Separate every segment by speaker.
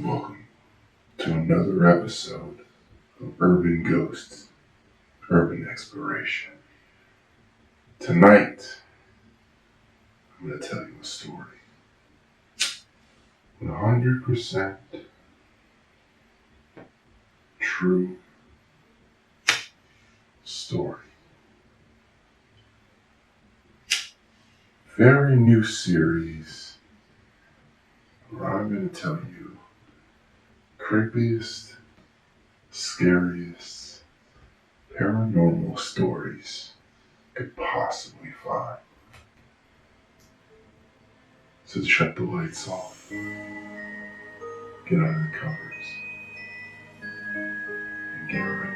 Speaker 1: Welcome to another episode of Urban Ghosts, Urban Exploration. Tonight, I'm going to tell you a story. 100% true story. Very new series where I'm going to tell you creepiest, scariest, paranormal stories you could possibly find. So shut the lights off, get under the covers, and get ready.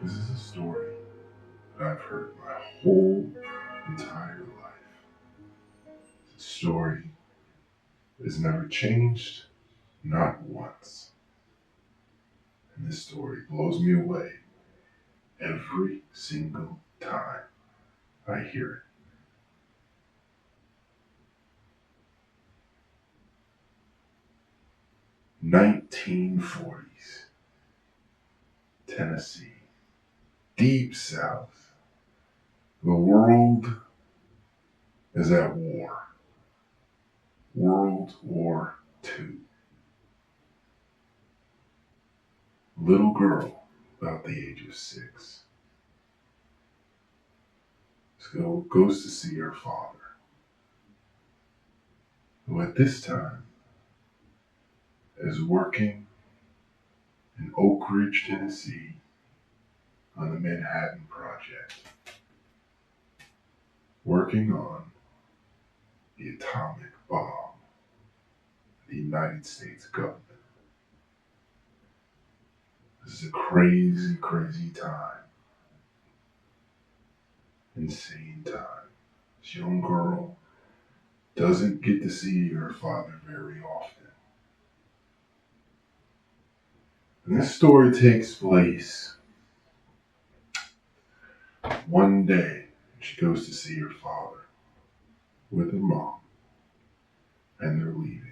Speaker 1: This is a story that I've heard my whole entire life. It's a story that has never changed, not once. And this story blows me away every single time I hear it. 1940s, Tennessee, deep south. The world is at war. World War II. Little girl, about the age of 6, goes to see her father, who at this time is working in Oak Ridge, Tennessee, on the Manhattan Project, working on the atomic bomb of the United States government. This is a crazy, crazy time. Insane time. This young girl doesn't get to see her father very often. And this story takes place one day. She goes to see her father with her mom, and they're leaving.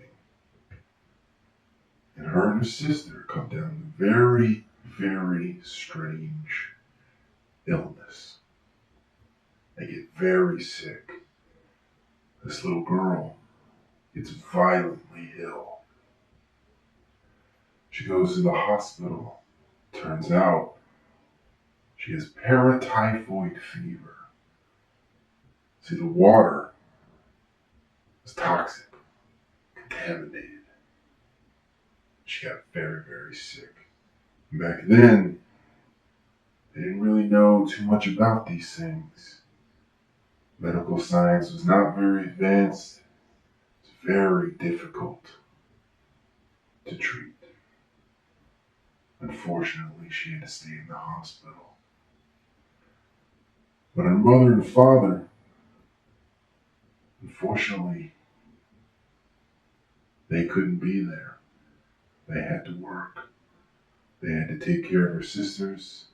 Speaker 1: And her and her sister come down with very, very strange illness. They get very sick. This little girl gets violently ill. She goes to the hospital. Turns out she has paratyphoid fever. See, the water was toxic, contaminated. She got very, very sick. Back then, they didn't really know too much about these things. Medical science was not very advanced. It's very difficult to treat. Unfortunately, she had to stay in the hospital. But her mother and father, unfortunately, they couldn't be there. They had to work. They had to take care of her sisters,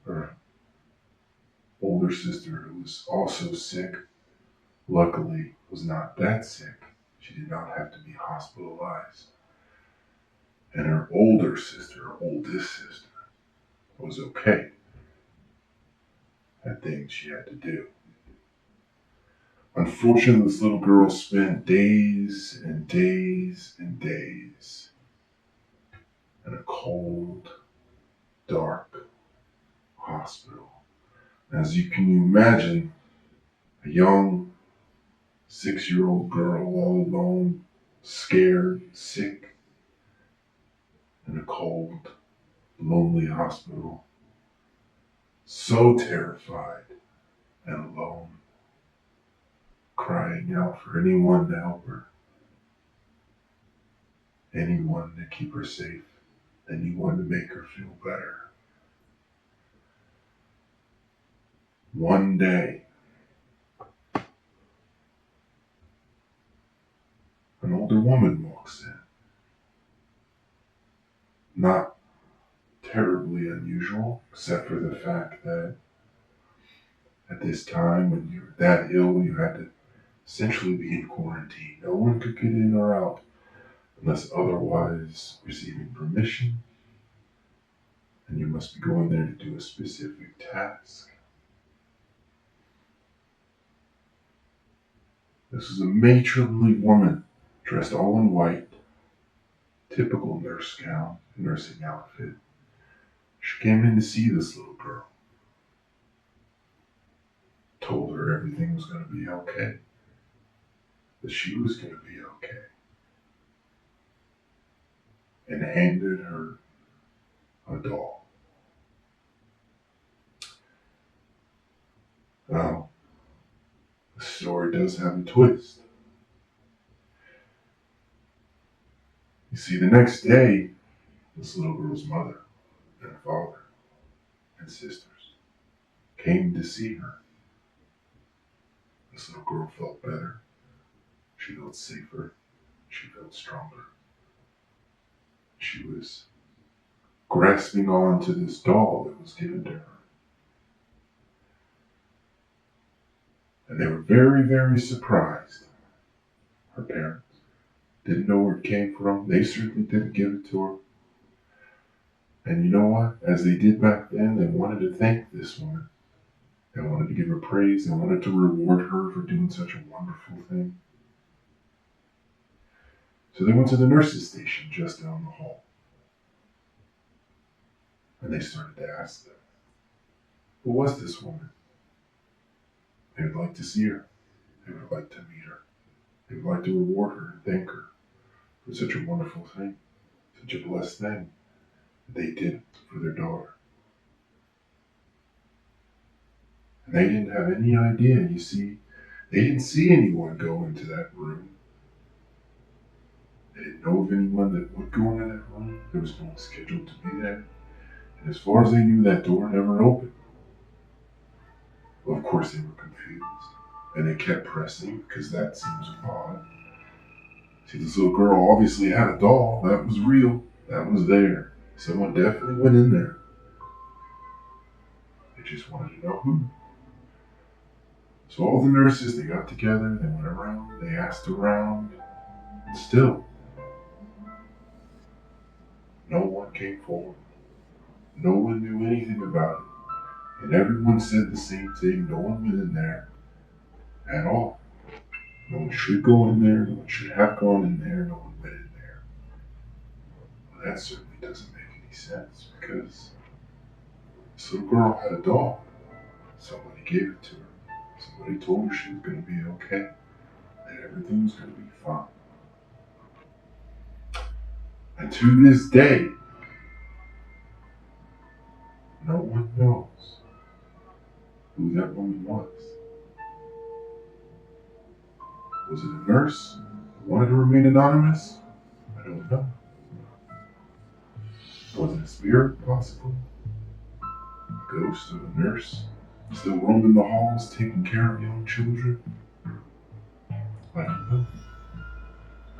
Speaker 1: her older sister who was also sick. Luckily, was not that sick. She did not have to be hospitalized. And her older sister, her oldest sister, was okay. Had things she had to do. Unfortunately, this little girl spent days and days and days in a cold, dark hospital. As you can imagine, a young 6-year-old girl all alone, scared, sick, in a cold, lonely hospital. So terrified and alone, crying out for anyone to help her, anyone to keep her safe, anyone to make her feel better. One day, an older woman walked walks in. Not terribly unusual, except for the fact that at this time, when you were that ill, you had to essentially be in quarantine. No one could get in or out unless otherwise receiving permission, and you must be going there to do a specific task. This is a matronly woman, dressed all in white, typical nurse gown, nursing outfit. She came in to see this little girl, told her everything was going to be okay, that she was going to be okay, and handed her a doll. Now, the story does have a twist. You see, the next day, this little girl's mother and father and sisters came to see her. This little girl felt better. She felt safer. She felt stronger. She was grasping on to this doll that was given to her. And they were very, very surprised. Her parents didn't know where it came from. They certainly didn't give it to her. And you know what? As they did back then, they wanted to thank this woman. They wanted to give her praise. They wanted to reward her for doing such a wonderful thing. So they went to the nurse's station just down the hall. And they started to ask them, who was this woman? They would like to see her. They would like to meet her. They would like to reward her and thank her for such a wonderful thing, such a blessed thing that they did for their daughter. And they didn't have any idea, you see, they didn't see anyone go into that room. They didn't know of anyone that would go into that room. There was no one scheduled to be there. And as far as they knew, that door never opened. Well, of course, they were confused. And they kept pressing, because that seems odd. See, this little girl obviously had a doll. That was real. That was there. Someone definitely went in there. They just wanted to know who. So all the nurses, they got together, they went around, they asked around, and still, no one came forward. No one knew anything about it. And everyone said the same thing. No one went in there at all. No one should go in there. No one should have gone in there. No one went in there. Well, that certainly doesn't make any sense, because this little girl had a doll. Somebody gave it to her. Somebody told her she was going to be okay, that everything was going to be fine. And to this day, no one knows who that woman was. Was it a nurse who wanted to remain anonymous? I don't know. Was it a spirit, possibly? A ghost of a nurse still roaming the halls, taking care of young children? I don't know.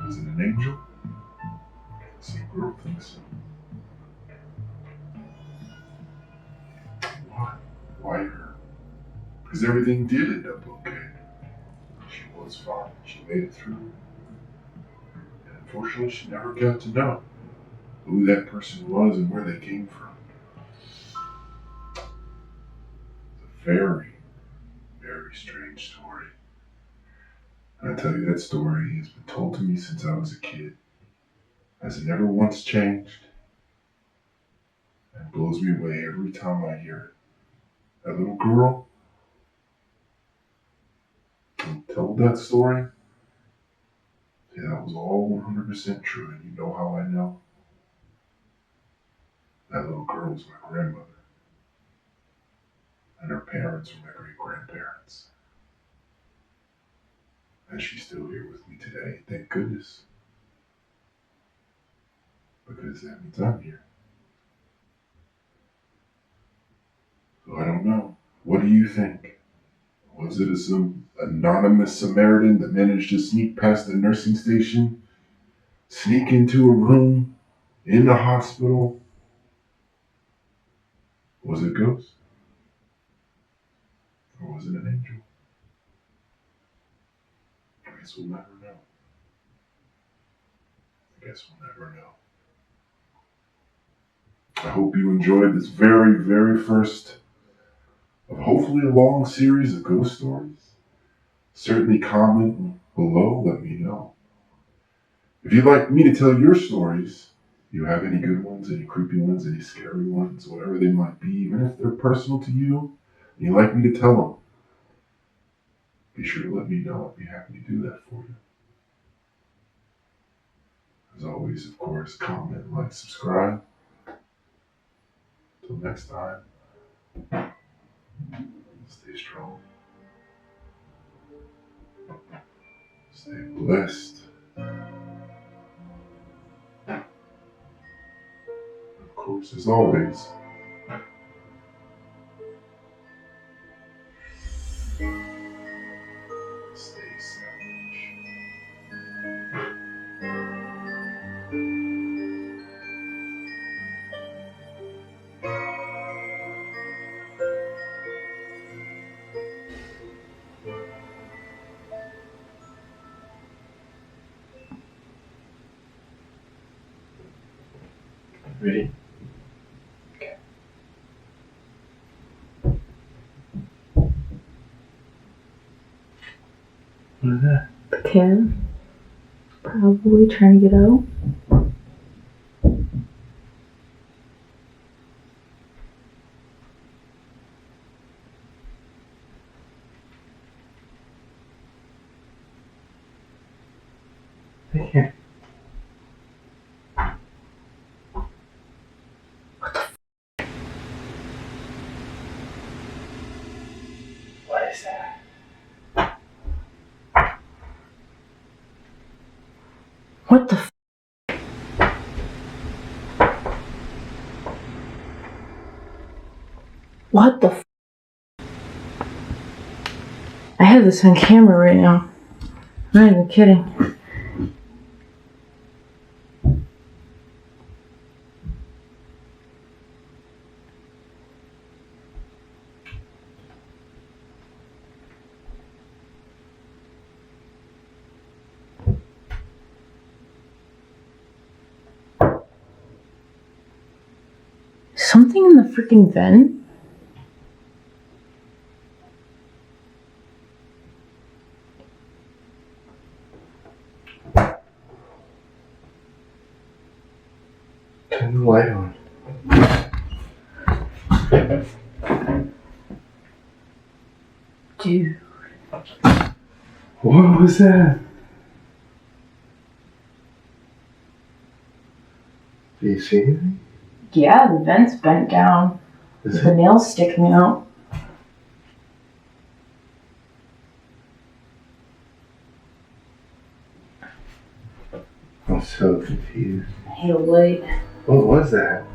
Speaker 1: Was it an angel? Some girl thinks so. Why? Why her? Because everything did end up okay. She was fine. She made it through. And unfortunately, she never got to know who that person was and where they came from. It's a very, very strange story. And I tell you, that story has been told to me since I was a kid. Has it never once changed? And it blows me away every time I hear it. That little girl who told that story, yeah, that was all 100% true. And you know how I know? That little girl was my grandmother. And her parents were my great-grandparents. And she's still here with me today, thank goodness. Because that means I'm here. So I don't know. What do you think? Was it some anonymous Samaritan that managed to sneak past the nursing station, sneak into a room in the hospital? Was it a ghost? Or was it an angel? I guess we'll never know. I guess we'll never know. I hope you enjoyed this very, very first of hopefully a long series of ghost stories. Certainly comment below, let me know. If you'd like me to tell your stories, you have any good ones, any creepy ones, any scary ones, whatever they might be, even if they're personal to you, and you'd like me to tell them, be sure to let me know. I'd be happy to do that for you. As always, of course, comment, like, subscribe. Until next time, stay strong, stay blessed. Of course, as always, stay savage. Ready? Okay. What is that?
Speaker 2: The cat. Probably trying to get out.
Speaker 1: I can't. What is that?
Speaker 2: What the f? What the f? I have this on camera right now. I'm not even kidding. Something in the freaking vent?
Speaker 1: Turn the light on.
Speaker 2: Dude.
Speaker 1: What was that? Do you see anything?
Speaker 2: Yeah, the vent's bent down.
Speaker 1: Is
Speaker 2: The
Speaker 1: it?
Speaker 2: nails sticking out.
Speaker 1: I'm so confused.
Speaker 2: I hate a light.
Speaker 1: What was that?